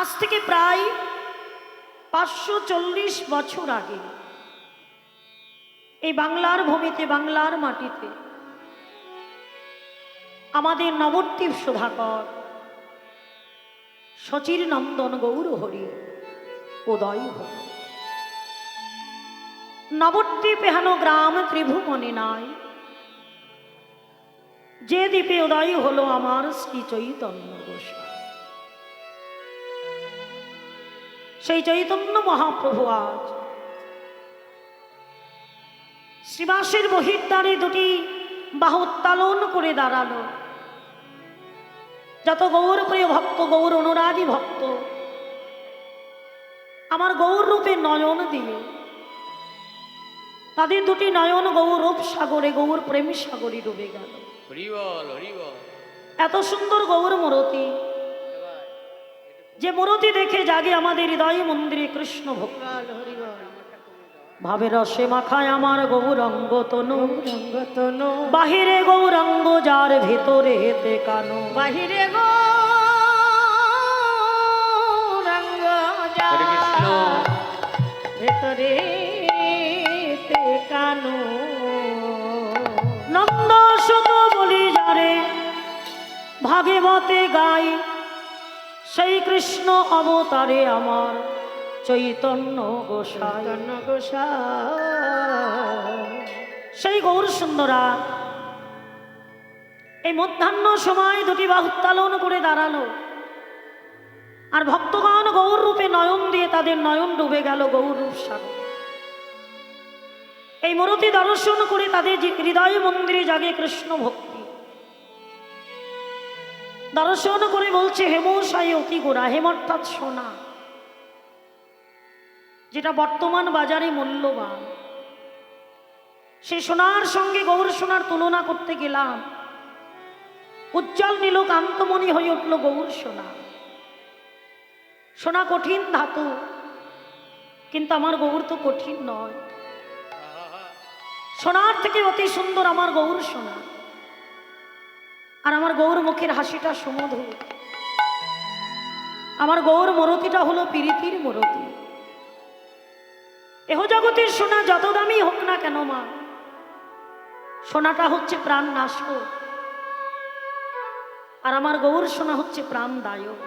আজ থেকে প্রায় 540 বছর আগে এই বাংলার ভূমিতে, বাংলার মাটিতে আমাদের নবদ্বীপ সুধাকর শচীর নন্দন গৌরহরি উদয় হল। নবদ্বীপ হেন গ্রাম ত্রিভুবনে নাই, যে দ্বীপে উদয় হলো আমার শ্রী চৈতন্য গোসাই। সেই চৈতন্য মহাপ্রভু আজ শ্রীবাসের বহির্দ্বারে দুটি বাহু উত্তোলন করে দাঁড়ালো। যত গৌর প্রিয় ভক্ত, গৌর অনুরাগী ভক্ত আমার গৌর রূপে নয়ন দিয়ে তাদের দুটি নয়ন গৌরব সাগরে, গৌর প্রেম সাগরে ডুবে গেল। এত সুন্দর গৌর মূরতি, যে মূরতি দেখে জাগে আমাদের হৃদয় মন্দিরে কৃষ্ণ ভক্তি। ভাবে রসে মাখায় আমার গৌরাঙ্গ তনু, বাহিরে গৌরাঙ্গ যার ভেতরে হেতে কানো, বাহিরে গৌরাঙ্গ যার ভেতরে হেতে কানো। নন্দ সুত বলি যারে ভাগবতে গাই, সেই কৃষ্ণ অবতারে আমার চৈতন্য গোসাই। সেই গৌর সুন্দরা এই মধ্যাহ্ন সময় দুটি বাহু উত্তোলন করে দাঁড়ালো, আর ভক্তগণ গৌর রূপে নয়ন দিয়ে তাদের নয়ন ডুবে গেল গৌর রূপ সাগর। এই মূরতি দর্শন করে তাদের হৃদয় মন্দিরে জাগে কৃষ্ণ ভক্তি। দর্শন করে বলছে, হেমশাই অতি গোড়া। হেম অর্থাৎ সোনা, যেটা বর্তমান বাজারে মূল্যবান। সে সোনার সঙ্গে গৌর সোনার তুলনা করতে গেলাম, উজ্জ্বল নীল কান্তমণি হয়ে উঠল গৌর সোনা। সোনা কঠিন ধাতু, কিন্তু আমার গৌর তো কঠিন নয়। সোনার থেকে অতি সুন্দর আমার গৌর সোনা। আর আমার গৌর মুখের হাসিটা সুমধুর। আমার গৌর মূরতিটা হলো প্রীতির মূরতি। এহ জগতের সোনা যত দামি হোক না কেন মা, সোনাটা হচ্ছে প্রাণ নাশক, আর আমার গৌর সোনা হচ্ছে প্রাণদায়ক।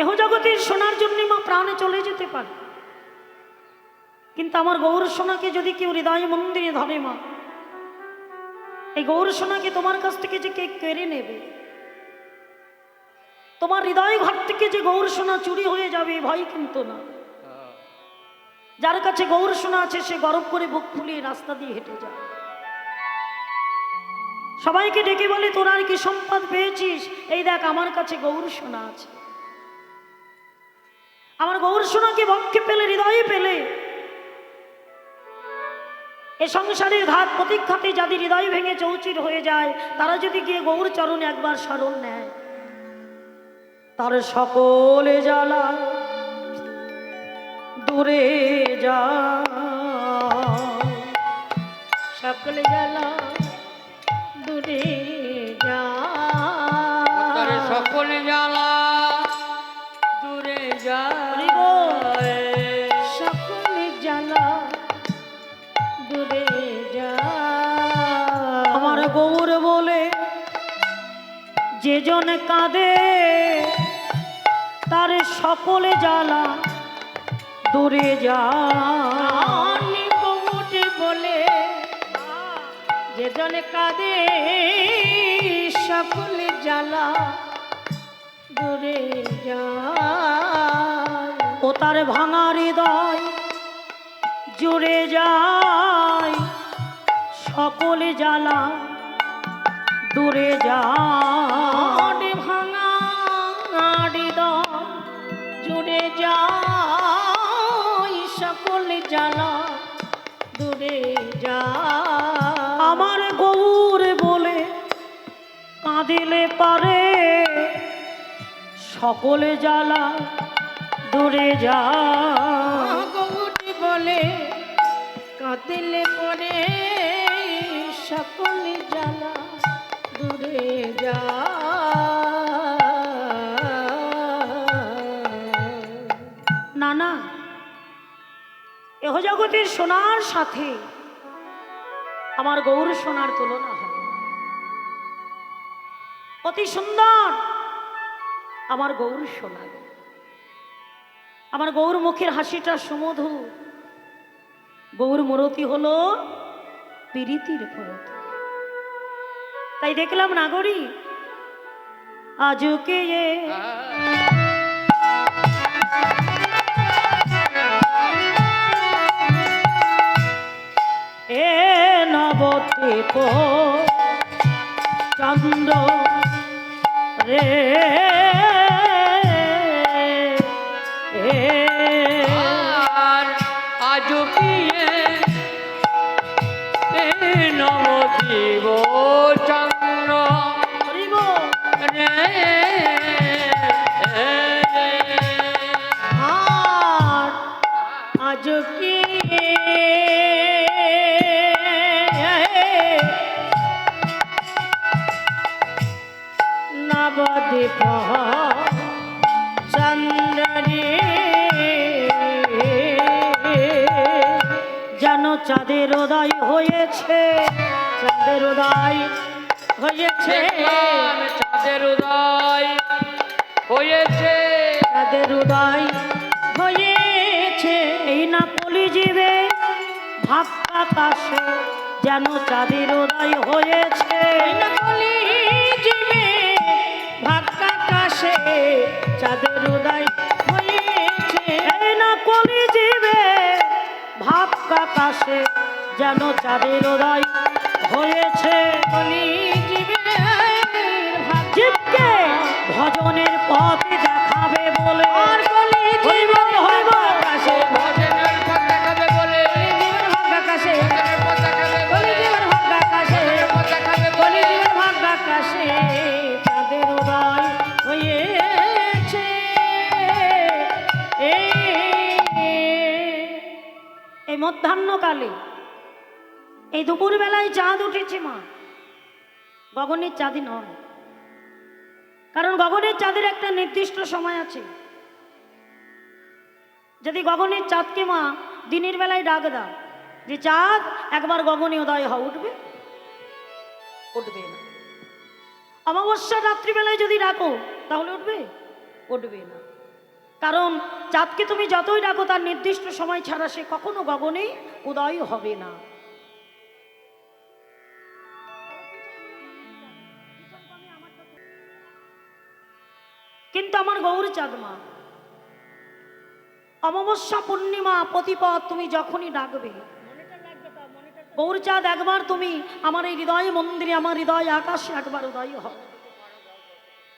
এহ জগতের সোনার জন্য মা প্রাণে চলে যেতে পারে, কিন্তু আমার গৌর সোনাকে যদি কেউ হৃদয় মন্দিরে ধরে মা, এই গৌর সোনাকে তোমার কাছ থেকে যে কে কেড়ে নেবে, তোমার হৃদয় ঘর থেকে যে গৌর সোনা চুরি হয়ে যাবে, ভয় কিন্তু না। যার কাছে গৌর সোনা আছে সে গরব করে বুক ফুলিয়ে রাস্তা দিয়ে হেঁটে যায়। সবাইকে ডেকে বলে, তোর আর কি সম্পদ পেয়েছিস? এই দেখ আমার কাছে গৌর সোনা আছে। আমার গৌর সোনাকে বক্ষে পেলে, হৃদয়ে পেলে, এ সংসারের ঘাত প্রতীক্ষাতে যাদের হৃদয় ভেঙে চৌচির হয়ে যায়, তারা যদি গিয়ে গৌর চরণে একবার শরণ নেয়, তার সকলে জ্বালা দূরে যা, সকলে জ্বালা দূরে যা, সকলে জ্বালা দূরে যা, সকলে জ্বালা দূরে যা। আমার গৌর বলে যে জন কাঁদে, তার সকলে জ্বালা দূরে যা। বলে যে জন কাঁদে, সকলে জ্বালা দূরে যা। ও তার ভাঙা হৃদয় জুড়ে যায়, সকলে জ্বালা দূরে যায়। ভাঙা হৃদয় জুড়ে যায়, সকলে জ্বালা দূরে যায়। আমার গৌর বলে কাঁদিলে পারে, সকলে জ্বালা দূরে যায়। গৌর বলে কাঁদিলে পরে, সকলে জ্বালা দূরে যায়। জগতের সোনার সাথে আমার গৌর সোনার তুলনা হয় না। অতি সুন্দর আমার গৌর সোনা, আমার গৌর মুখের হাসিটা সুমধু। গৌর মূরতি হলো প্রীতির মূরতি। তাই দেখলাম নাগরী আজকে এ নবদ্বীপ চন্দ্র রে আর আজও কি এ নবদ্বীপ চন্দ্র হরিব রে আর আজ কি নবদ্বীপ চন্দ্রে যেন চাঁদের উদয় হয়েছে, চাঁদের উদয় হয়েছে, দেখলাম চাঁদের উদয় হয়েছে, চাঁদের উদয় হয়েছে। এই না কলি জীবে ভাব আকাশে যেন চাঁদের উদয় হয়েছে, এই না কলি জীবে ভাব আকাশে চাঁদের উদয় হয়েছে, এই না কলি জীবে ভাব আকাশে যেন চাঁদের উদয় হয়েছে। কলি জীবে জীবকে ভজনের পথে দেখাবে বলে, আর কলি জীবন হইব আকাশে, ভজনের পথ দেখাবে বলে, জীবন ভাগ আকাশে, ভজনের পথ দেখাবে কলি বলে, জীবন ভাগ আকাশে, ভজনের পথ দেখাবে কলি বলে, জীবন ভাগ আকাশে চাঁদের উদয় হয়েছে। এই মধ্যাহ্নকালে এই দুপুর বেলায় চাঁদ উঠেছে মা, গগনের চাঁদই নয়। কারণ গগনের চাঁদের একটা নির্দিষ্ট সময় আছে। যদি গগনের চাঁদকে মা দিনের বেলায় ডাক দাও যে চাঁদ একবার গগনে উদয় হও, উঠবে? উঠবে না। অমাবস্যার রাত্রিবেলায় যদি ডাকো তাহলে উঠবে? উঠবে না। কারণ চাঁদকে তুমি যতই ডাকো তার নির্দিষ্ট সময় ছাড়া সে কখনো গগনে উদয় হবে না। কিন্তু আমার গৌর চাঁদ মা, অমাবস্যা পূর্ণিমা প্রতিপদ তুমি যখনই ডাকবে, গৌর চাঁদ একবার তুমি আমার এই হৃদয় মন্দিরে, আমার হৃদয় আকাশে একবার উদয় হও।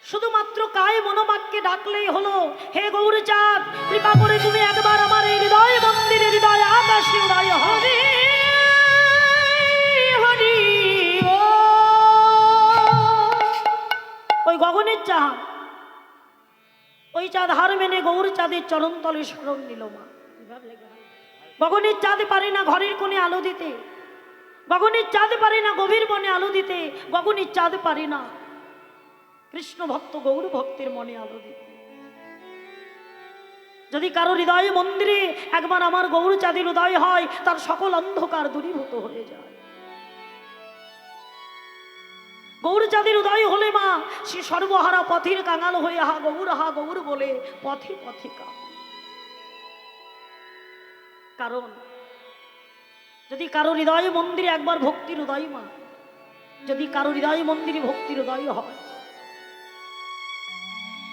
শুধুমাত্র কায় মনোবাক্যে ডাকলেই হলো, হে গৌর চাঁদ কৃপা করে তুমি একবার আমার এই হৃদয় মন্দিরে, হৃদয় আকাশে উদয় হও। হরি ও ওই গগনের চাঁদ, ওই চাঁদ হার মেনে গৌর চাঁদের চরণ তলে শরণ নিল মা। গগনের চাঁদ পারে না ঘরের কোণে আলো দিতে, গগনের চাঁদ পারে না গভীর বনে আলো দিতে, গগনের চাঁদ পারে না কৃষ্ণ ভক্ত গৌর ভক্তের মনে আলো দিতে। যদি কারো হৃদয় মন্দিরে একবার আমার গৌর চাঁদের উদয় হয়, তার সকল অন্ধকার দূরীভূত হয়ে যায়। গৌর চাঁদের উদয় হলে মা সে সর্বহারা পথের কাঙাল হয়ে হা গৌর বলে পথে পথে কা। কারণ যদি কারো হৃদয় মন্দিরে একবার ভক্তির উদয় মা, যদি কারো হৃদয় মন্দিরে ভক্তির উদয় হয়,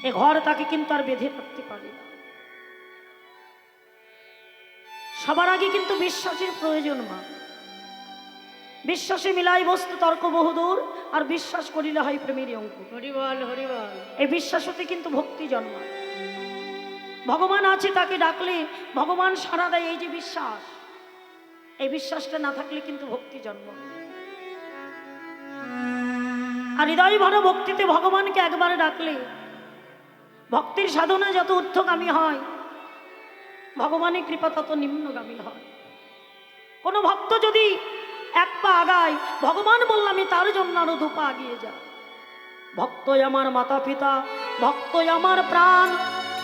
এ ঘর তাকে কিন্তু আর বেঁধে রাখতে পারে না। সবার আগে কিন্তু বিশ্বাসের প্রয়োজন মা। বিশ্বাসে মিলাই বস্তু তর্ক বহুদূর, আর বিশ্বাস করিলে হয় প্রেমের অঙ্ক। হরিবল হরিবল। এই বিশ্বাস হতে কিন্তু ভক্তি জন্মায়। ভগবান আছে তাকে ডাকলে ভগবান সাড়া দেয়, এই যে বিশ্বাস, এই বিশ্বাসটা না থাকলে কিন্তু ভক্তি জন্মায়। আর হৃদয় ভরা ভক্তিতে ভগবানকে একবারে ডাকলে ভক্তির সাধনা যত ঊর্ধ্বগামী হয়, ভগবানের কৃপা তত নিম্নগামী হয়। কোনো ভক্ত যদি এক পা আগায়, ভগবান বললামই তার জন্য আরো দু পা এগিয়ে যায়। ভক্তই আমার মাতা পিতা, ভক্তই আমার প্রাণ,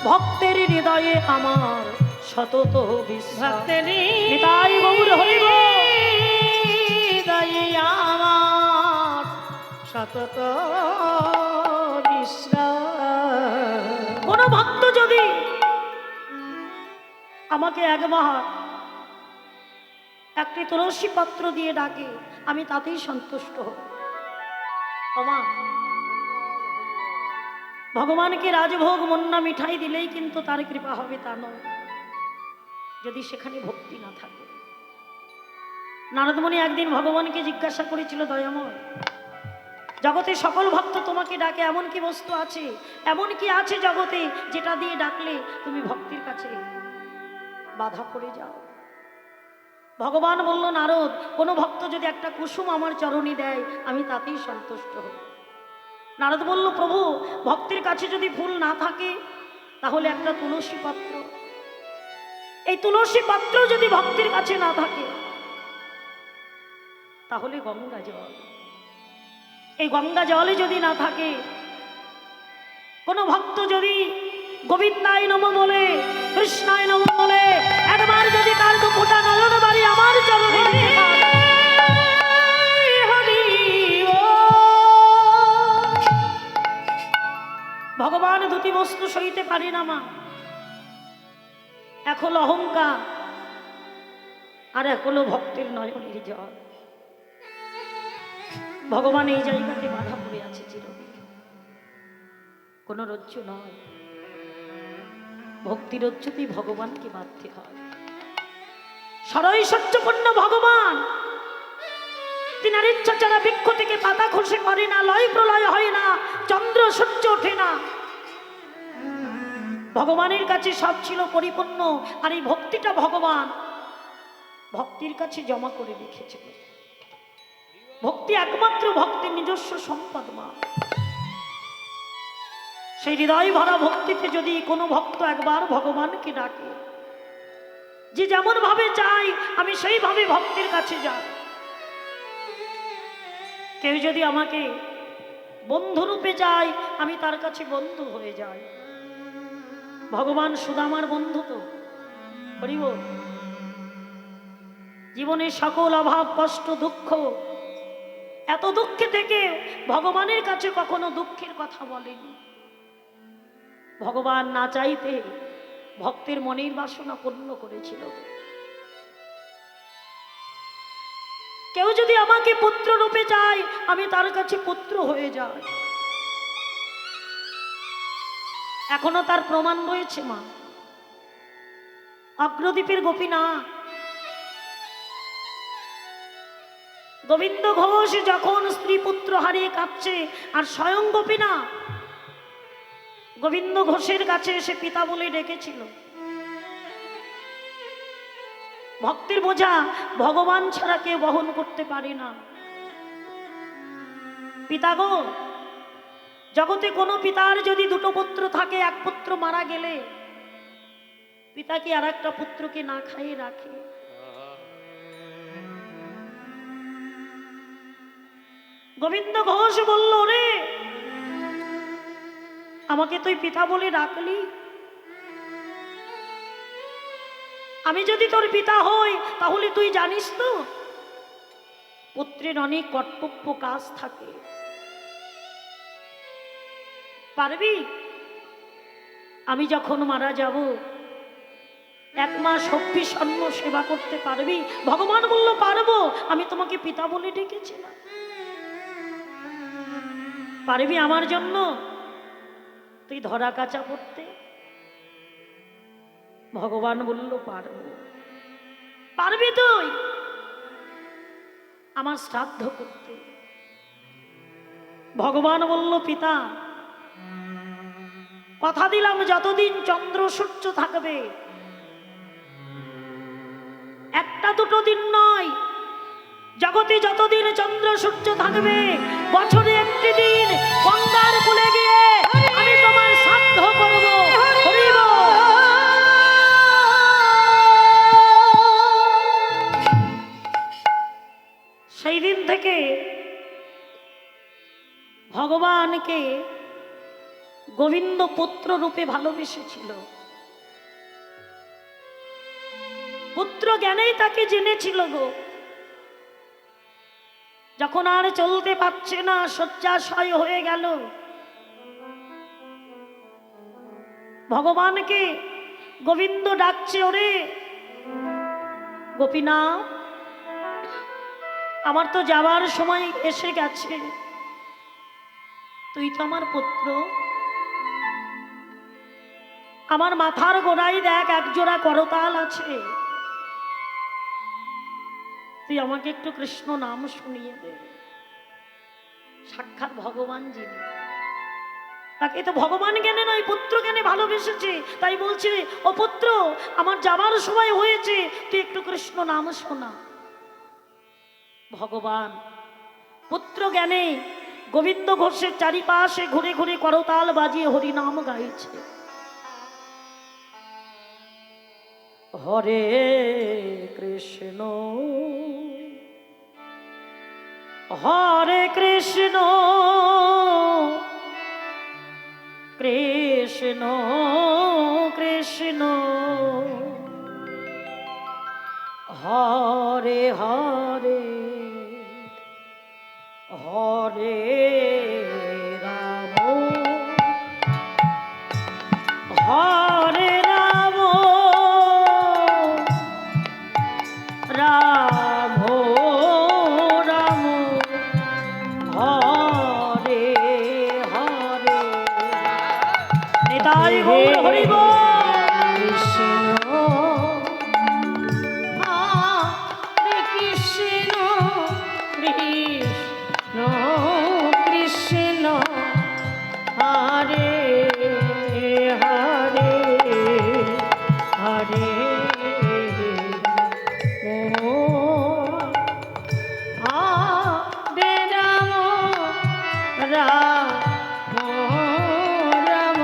ভক্তের হৃদয়ে আমার সতত বিশ্বাস ভক্তেরই নিতাই গৌর হরিব হৃদয়ে আমার সতত বিশ্বাস। কোন ভক্ত যদি আমাকে একবার একটি তুলসী পত্র দিয়ে ডাকে আমি তাতেই সন্তুষ্ট হব। ওমা, ভগবানকে রাজভোগ মন্না মিঠাই দিলেই কিন্তু তার কৃপা হবে তা নয়, যদি সেখানে ভক্তি না থাকে। নারদমণি একদিন ভগবানকে জিজ্ঞাসা করেছিল, দয়াময়, জগতে সকল ভক্ত তোমাকে ডাকে, এমন কি বস্তু আছে, এমন কি আছে জগতে যেটা দিয়ে ডাকলে তুমি ভক্তির কাছে বাধা পড়ে যাও? ভগবান বলল, নারদ, কোনো ভক্ত যদি একটা কুসুম আমার চরণে দেয় আমি তাতেই সন্তুষ্ট হব। নারদ বলল, প্রভু, ভক্তির কাছে যদি ফুল না থাকে তাহলে একটা তুলসী পত্র, এই তুলসী পত্র যদি ভক্তির কাছে না থাকে তাহলে গঙ্গা জল, এই গঙ্গা জলে যদি না থাকে, কোনো ভক্ত যদি গোবিন্দায় নম বলে, কৃষ্ণায় নম বলে, একবার যদি তার দুপুটা নয়ন বাড়ি আমার চরণে রেখে দেয়, ভগবান দুটি বস্তু সইতে পারে না মা, এক হলো অহংকার আর এক হলো ভক্তের নয়নের জল। ভগবান এই জায়গাতে বাধা পড়ে আছে চিরদিন, কোনো রজ্জু নয়, ভক্তি রজ্জুতেই ভগবানকে বাঁধতে হয়। সরই সত্যপূর্ণ ভগবান, তিনার ইচ্ছা ছাড়া বৃক্ষ থেকে পাতা খসে পড়ে না, লয় প্রলয় হয় না, চন্দ্র সূর্য ওঠে না। ভগবানের কাছে সব ছিল পরিপূর্ণ, আর এই ভক্তিটা ভগবান ভক্তির কাছে জমা করে রেখেছিল। ভক্তি একমাত্র ভক্তের নিজস্ব সম্পদ মা। সেই হৃদয় ভরা ভক্তিতে যদি কোনো ভক্ত একবার ভগবানকে ডাকে, যে যেমন ভাবে চাই আমি সেইভাবে ভক্তের কাছে যাই। কেউ যদি আমাকে বন্ধুরূপে চায় আমি তার কাছে বন্ধু হয়ে যাই। ভগবান সুদামার বন্ধু তো, হরি বল। জীবনের সকল অভাব কষ্ট দুঃখ, এত দুঃখে থেকে ভগবানের কাছে কখনো দুঃখের কথা বলেনি। ভগবান না চাইতে ভক্তের মনের বাসনা পূর্ণ করেছিল। কেউ যদি আমাকে পুত্র রূপে চায় আমি তার কাছে পুত্র হয়ে যাই। এখনো তার প্রমাণ রয়েছে মা। অগ্রদ্বীপের গোপীনাথ গোবিন্দ ঘোষ যখন স্ত্রী পুত্র হারিয়ে কাঁদছে, আর স্বয়ং গোপীনাথ গোবিন্দ ঘোষের কাছে এসে পিতা বলে ডেকেছিল। ভক্তের বোঝা ভগবান ছাড়া কেউ বহন করতে পারে না। পিতা গো, জগতে কোনো পিতার যদি দুটো পুত্র থাকে, এক পুত্র মারা গেলে পিতা কি আর একটা পুত্রকে না খাইয়ে রাখে? গোবিন্দ ঘোষ বলল, রে আমাকে তুই পিতা বলে ডাকলি, আমি যদি তোর পিতা হই তাহলে তুই জানিস তো পুত্রের অনেক কর্তব্য কাজ থাকে, পারবি? আমি যখন মারা যাব 1 মাস 24 অন্ন সেবা করতে পারবি? ভগবান বলল, পারবো। আমি তোমাকে পিতা বলে ডেকেছিলাম, পারবি আমার জন্য তুই ধরা কাচা পড়তে? ভগবান বলল, পারবো। পারবি তুই আমার শ্রাদ্ধ করতে? ভগবান বলল, পিতা কথা দিলাম যতদিন চন্দ্র সূর্য থাকবে, একটা দুটো দিন নয়, জগতে যতদিন চন্দ্র সূর্য থাকবে, বছরে একটি দিন গঙ্গার কূলে গিয়ে আমি তোমার শ্রাদ্ধ করব। হরি বল। সেই দিন থেকে ভগবানকে গোবিন্দ পুত্র রূপে ভালোবেসেছিল। পুত্র জ্ঞানেই তাকে জেনেছিল গো। যখন আর চলতে পারছে না, শয্যাশয় হয়ে গেল, ভগবানকে গোবিন্দ ডাকছে, ওরে গোপীনাথ, আমার তো যাবার সময় এসে গেছে, তুই তো আমার পুত্র, আমার মাথার গোড়ায় দেখ একজোড়া করতাল আছে, তুই আমাকে একটু কৃষ্ণ নাম শুনিয়ে দে। সাক্ষাৎ ভগবান যিনি, তাকে তো ভগবান জ্ঞানে নয় পুত্র জ্ঞানে ভালোবেসেছে, তাই বলছে, ও পুত্র, আমার যাবার সময় হয়েছে, তুই একটু কৃষ্ণ নাম শোনা। ভগবান পুত্র জ্ঞানে গোবিন্দ ঘোষের চারিপাশে ঘুরে ঘুরে করতাল বাজিয়ে হরিনাম গাইছে। হরে কৃষ্ণ হরে কৃষ্ণ কৃষ্ণ কৃষ্ণ হরে হরে হরে রাম হরে রাম রাম রাম হরে হরে। নিতাই গৌর হরি বল। কৃষ্ণ কৃষ্ণ কৃষ্ণ হরে হরে হরে ও হরে রাম রাম রাম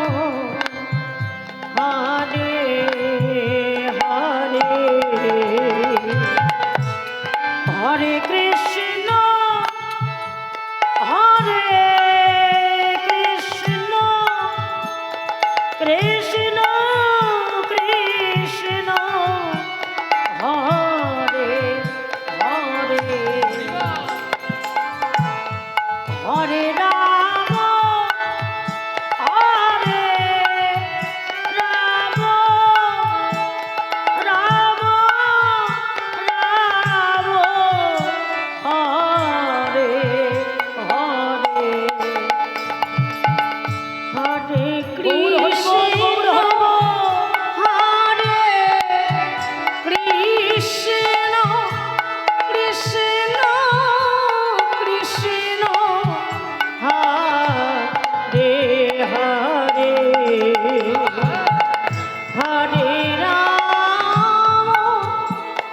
হরে হরে হরে কৃষ্ণ হরে কৃষ্ণ কৃষ্ণ কৃষ্ণ হরে হরে হরে রাম হরে রাম রাম রাম হরে হরে হরে কৃষ্ণ হরে কৃষ্ণ কৃষ্ণ কৃষ্ণ হরে হরে হরে রাম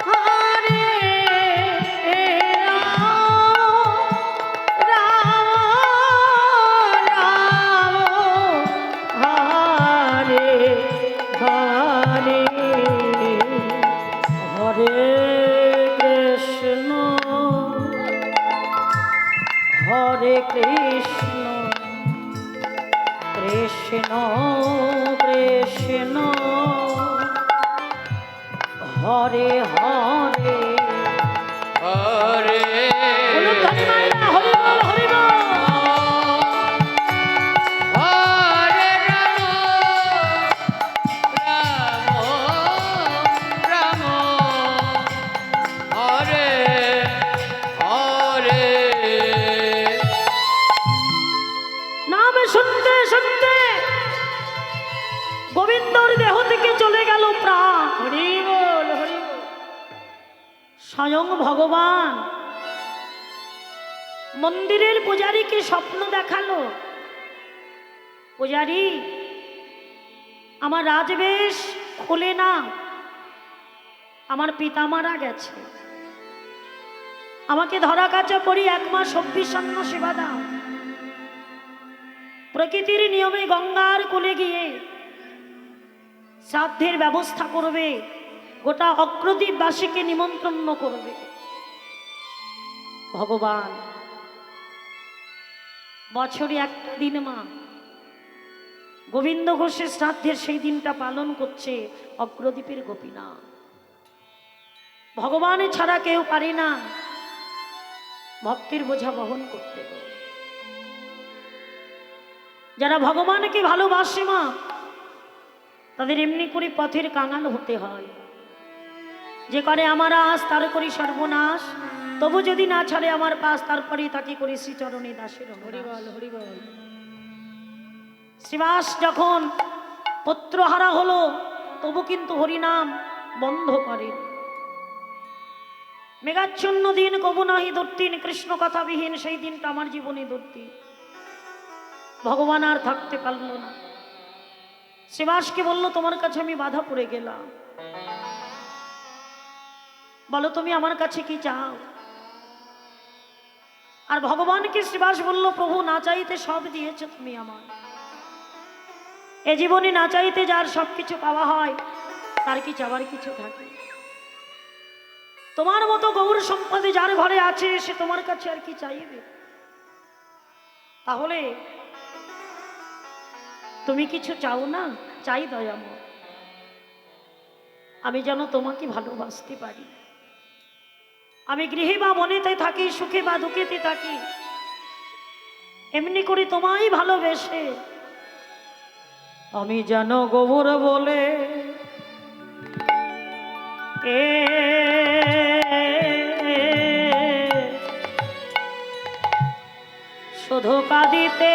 হরে রাম রাম রাম হরে হরে হরে কৃষ্ণ হরে কৃষ্ণ কৃষ্ণ কৃষ্ণ হরে হরে হরে বলুন ধনী মায়েরা, হরি বল হরি বল। হরে রাম রাম রাম হরে হরে নাম শুনতে শুনতে গোবিন্দর দেহ থেকে চলে গেল প্রাণ। হরি বল হরি বল। স্বয়ং ভগবান মন্দিরের পূজারীকে স্বপ্ন দেখালো, পূজারী আমার রাজবেশ খোলে না, আমার পিতা মারা গেছে, আমাকে ধরা কাচা করি 1 মাস অভ্যিষণ্ণ সেবা দাও। প্রকৃতির নিয়মে গঙ্গার কোলে গিয়ে শ্রাদ্ধের ব্যবস্থা করবে, গোটা অগ্রদ্বীপবাসীকে নিমন্ত্রণ করবে। ভগবান বছরে একটা দিন মা গোবিন্দ ঘোষের শ্রাদ্ধের সেই দিনটা পালন করছে অগ্রদ্বীপের গোপীনাথ। ভগবান ছাড়া কেউ পারি না ভক্তির বোঝা বহন করতে। যারা ভগবানকে ভালোবাসে মা, তাদের এমনি করে পথের কাঙাল হতে হয়। যে করে আমার আশ তার করি সর্বনাশ, তবু যদি না ছাড়ে আমার পাশ, তারপরে তাকে করি শ্রীচরণে দাসের হরিবল হরিবল। শ্রীবাস যখন পুত্রহারা হলো, তবু কিন্তু হরিনাম বন্ধ করে। মেঘাচ্ছন্ন দিন কবু নাহি দুর্দিন, কৃষ্ণ কথা বিহীন সেই দিনটা আমার জীবনে দুর্দিন। ভগবান আর থাকতে পারল না। শ্রীবাসকে বলল, তোমার কাছে আমি বাধা পড়ে গেলাম, বলো তুমি আমার কাছে কি চাও। আর ভগবানকে শ্রীবাস বলল, প্রভু না চাইতে সব দিয়েছে তুমি আমার। এ জীবনে না চাইতে যার সবকিছু পাওয়া হয়, তার কি চাওয়ার কিছু থাকে? তোমার মতো গৌর সম্পদে যার ঘরে আছে, সে তোমার কাছে আর কি চাইবে? তাহলে তুমি কিছু চাও না? চাই দয়াময়, আমি যেন তোমাকে ভালোবাসতে পারি। আমি গৃহে বা বনেতে থাকি, সুখে বা দুঃখেতে থাকি, এমনি করে তোমায় ভালোবেসে আমি যেন গোবর বলে শুধু কাঁদিতে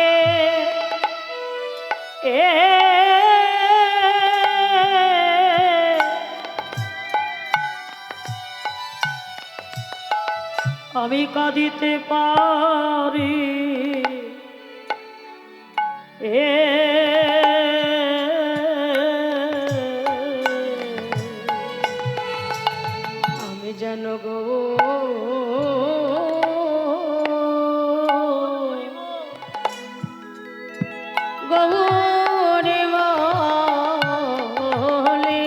আমি কাঁদিতে পারি। আমি যেন গো গৌরে বলে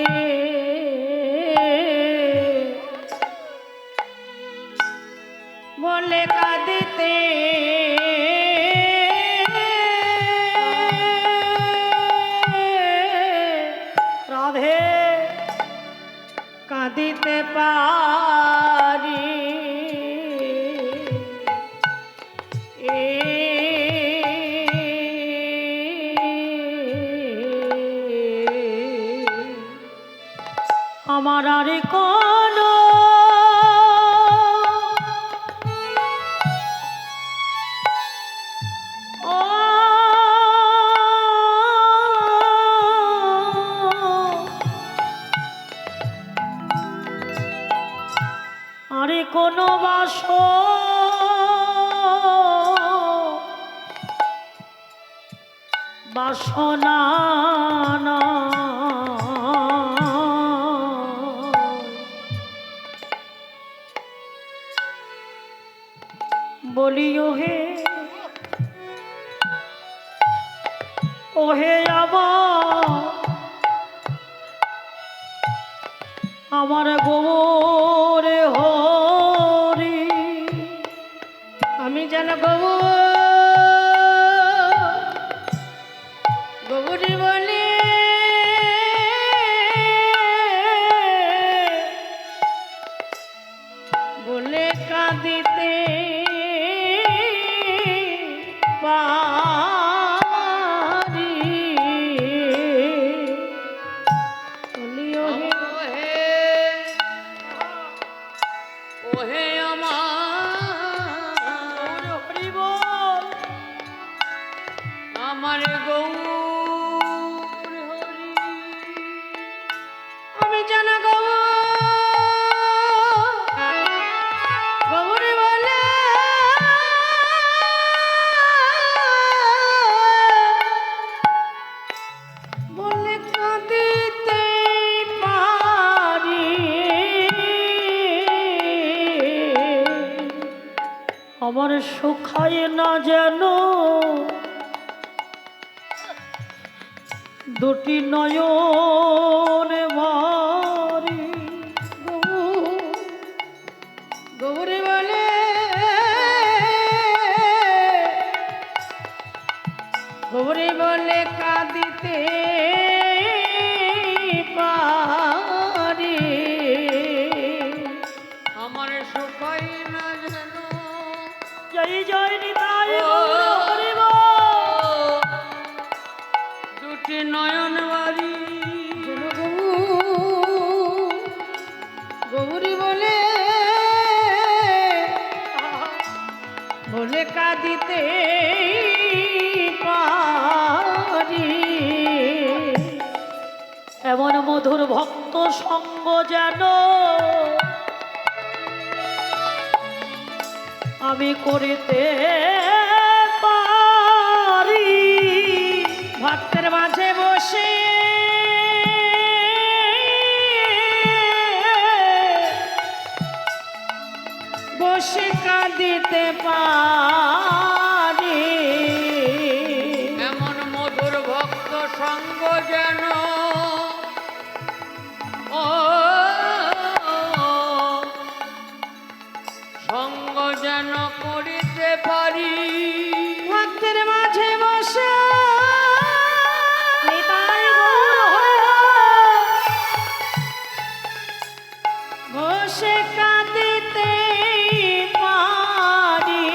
বলে কাঁদিতে রাধে কাঁদিতে পারি। আমার আর কোনো আরে কোনো বাসনা না, বলিও হে ওহে আমার গোরে হরি। আমি যেন গৌরী বলে বলে কাঁদিতে পারি। বলিও হে ওহে আমার হরি বল। আমার গৌর হরি। আমি যেন গৌরী বলে বলে কাঁদিতে পারি। আমার সুখায় না যেন দুটি নয়ন মারি। গৌরী বলে গৌরী বলে কাঁদিতে পারি। দুটি নয়ন বাড়ি গৌরী বলে বলে কাঁদিতে পারি এমন মধুর ভক্ত সঙ্গ যেন আমি করিতে পারি। ভক্তের মাঝে বসে বসে কাঁদিতে পারি এমন মধুর ভক্ত সঙ্গ যেন ও সঙ্গ যেন করিতে পারি। ভক্তের মাঝে বসে নিতাই গৌর হরি বসে কাঁদিতে পারি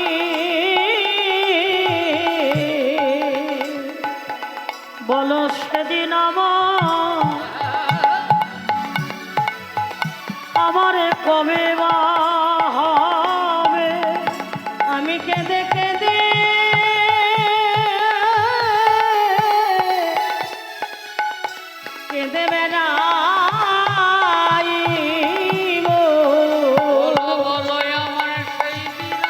বলো সেদিন আমার কবে বা হবে। আমি কেঁদে কেঁদে কেঁদে বেড়াইব বলো বলো আমার সেই দিন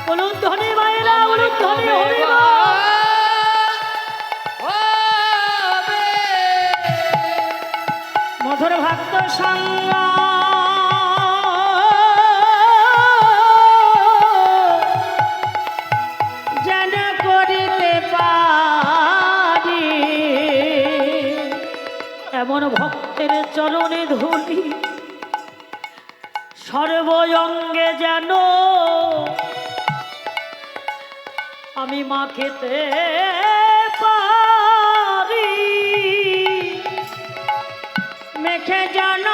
বলুন ধনী ভাইরা, বলুন ধনী হরি বল। মধুর ভক্ত সঙ্গ যেন করিতে পারি এমন ভক্তের চরণে ধুলি সর্বঙ্গে যেন আমি মাখিতে পারি। মেখে যেন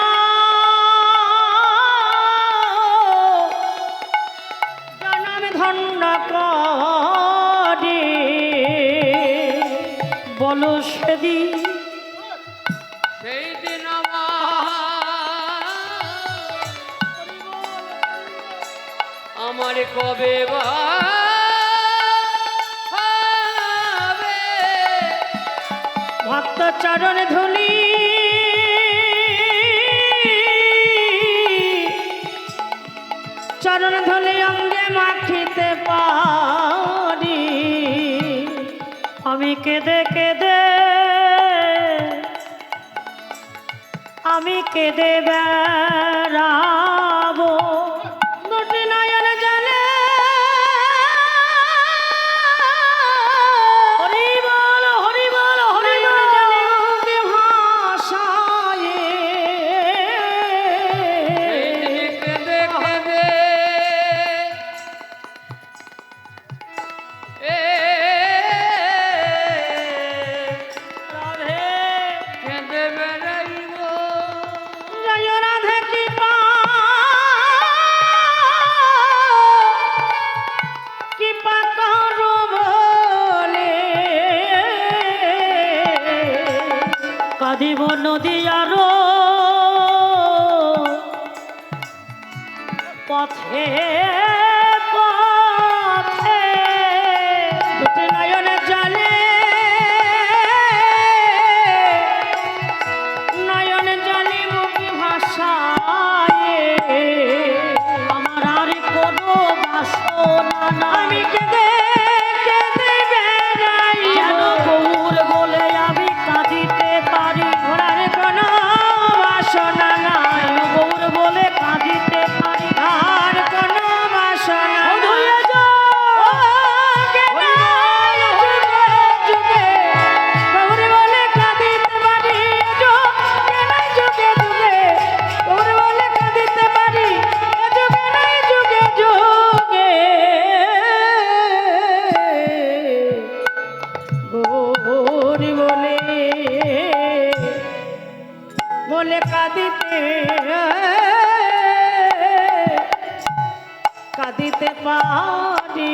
জনম ধন্য করি বলো সেদিন সেই দিন আমার কবে বা হবে। ভক্ত চরণ ধুলি চরণ ধুলি অঙ্গে মাখিতে পারি আমি কেঁদে কেঁদে আমি কেঁদে বেড়াবো। দুটি নয়ন জলে হরি বল হরি বল হরি বল। জলে মুক্তি ভাষায় কেঁদে কেঁদে রাধে কেঁদে বেড়াইব। জয় রাধে কৃপা করো বলে কাঁদিব নদী আরো পথে পথে। দুটি নয়ন জলে নয়ন জলে মুখে ভাষায় আমার আর কোনো বাসনা নাই। আমি কেঁদে কেঁদে বেড়াই যেন গৌর বলে আমি কাঁদিতে পারি। ঘোড়ার কোনো বাসনা নাই যেন গৌর বলে কাঁদিতে পারি। আর কোনো বাসনা ধুয়ে যাও। ও কেনাই যুগে যুগে গৌরী বলে কাঁদিতে পারি কেনাই যুগে যুগে গৌরী বলে কাঁদিতে পারি যুগে নাই যুগে যুগে গৌরী বলে বলে কাঁদিতে কাঁদিতে পারি